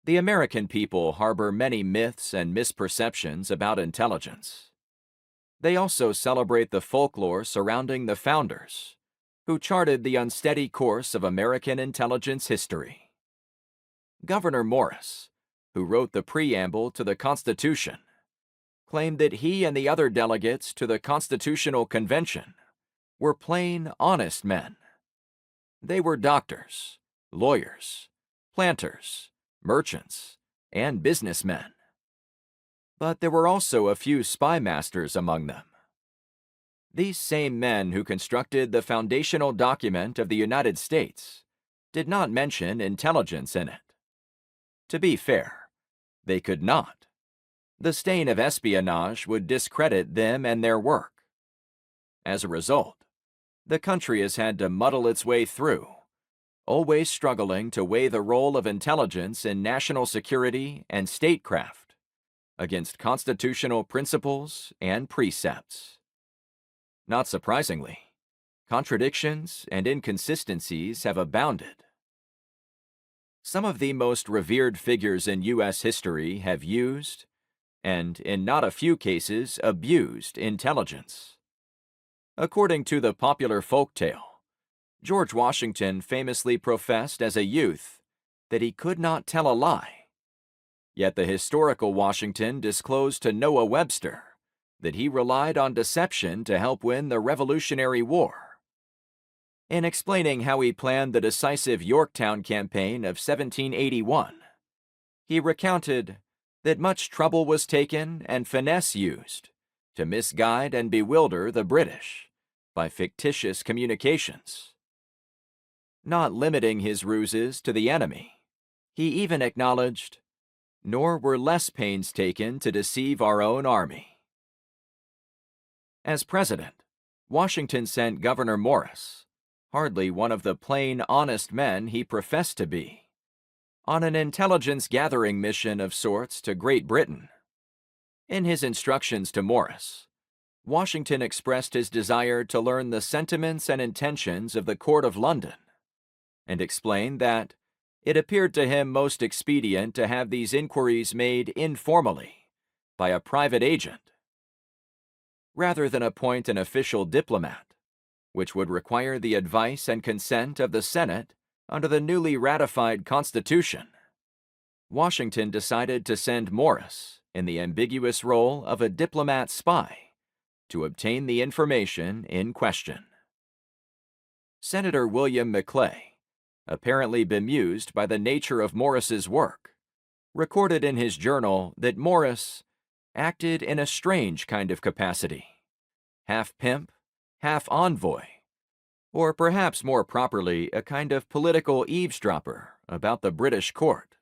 The American people harbor many myths and misperceptions about intelligence. They also celebrate the folklore surrounding the founders, who charted the unsteady course of American intelligence history. Gouverneur Morris, who wrote the preamble to the Constitution, claimed that he and the other delegates to the Constitutional Convention were plain, honest men. They were doctors, lawyers, planters, merchants, and businessmen. But there were also a few spy masters among them. These same men who constructed the foundational document of the United States did not mention intelligence in it. To be fair, they could not. The stain of espionage would discredit them and their work. As a result, the country has had to muddle its way through, always struggling to weigh the role of intelligence in national security and statecraft against constitutional principles and precepts. Not surprisingly, contradictions and inconsistencies have abounded. Some of the most revered figures in U.S. history have used, and in not a few cases abused, intelligence. According to the popular folktale, George Washington famously professed as a youth that he could not tell a lie. Yet the historical Washington disclosed to Noah Webster that he relied on deception to help win the Revolutionary War. In explaining how he planned the decisive Yorktown campaign of 1781, he recounted that much trouble was taken and finesse used to misguide and bewilder the British by fictitious communications. Not limiting his ruses to the enemy, he even acknowledged, "Nor were less pains taken to deceive our own army." As president, Washington sent Gouverneur Morris, hardly one of the plain, honest men he professed to be, on an intelligence-gathering mission of sorts to Great Britain. In his instructions to Morris, Washington expressed his desire to learn the sentiments and intentions of the court of London, and explained that it appeared to him most expedient to have these inquiries made informally by a private agent, rather than appoint an official diplomat, which would require the advice and consent of the Senate under the newly ratified Constitution. Washington decided to send Morris in the ambiguous role of a diplomat spy to obtain the information in question. Senator William Maclay, apparently bemused by the nature of Morris's work, recorded in his journal that Morris acted in a strange kind of capacity, half pimp, half envoy, or perhaps more properly a kind of political eavesdropper about the British court.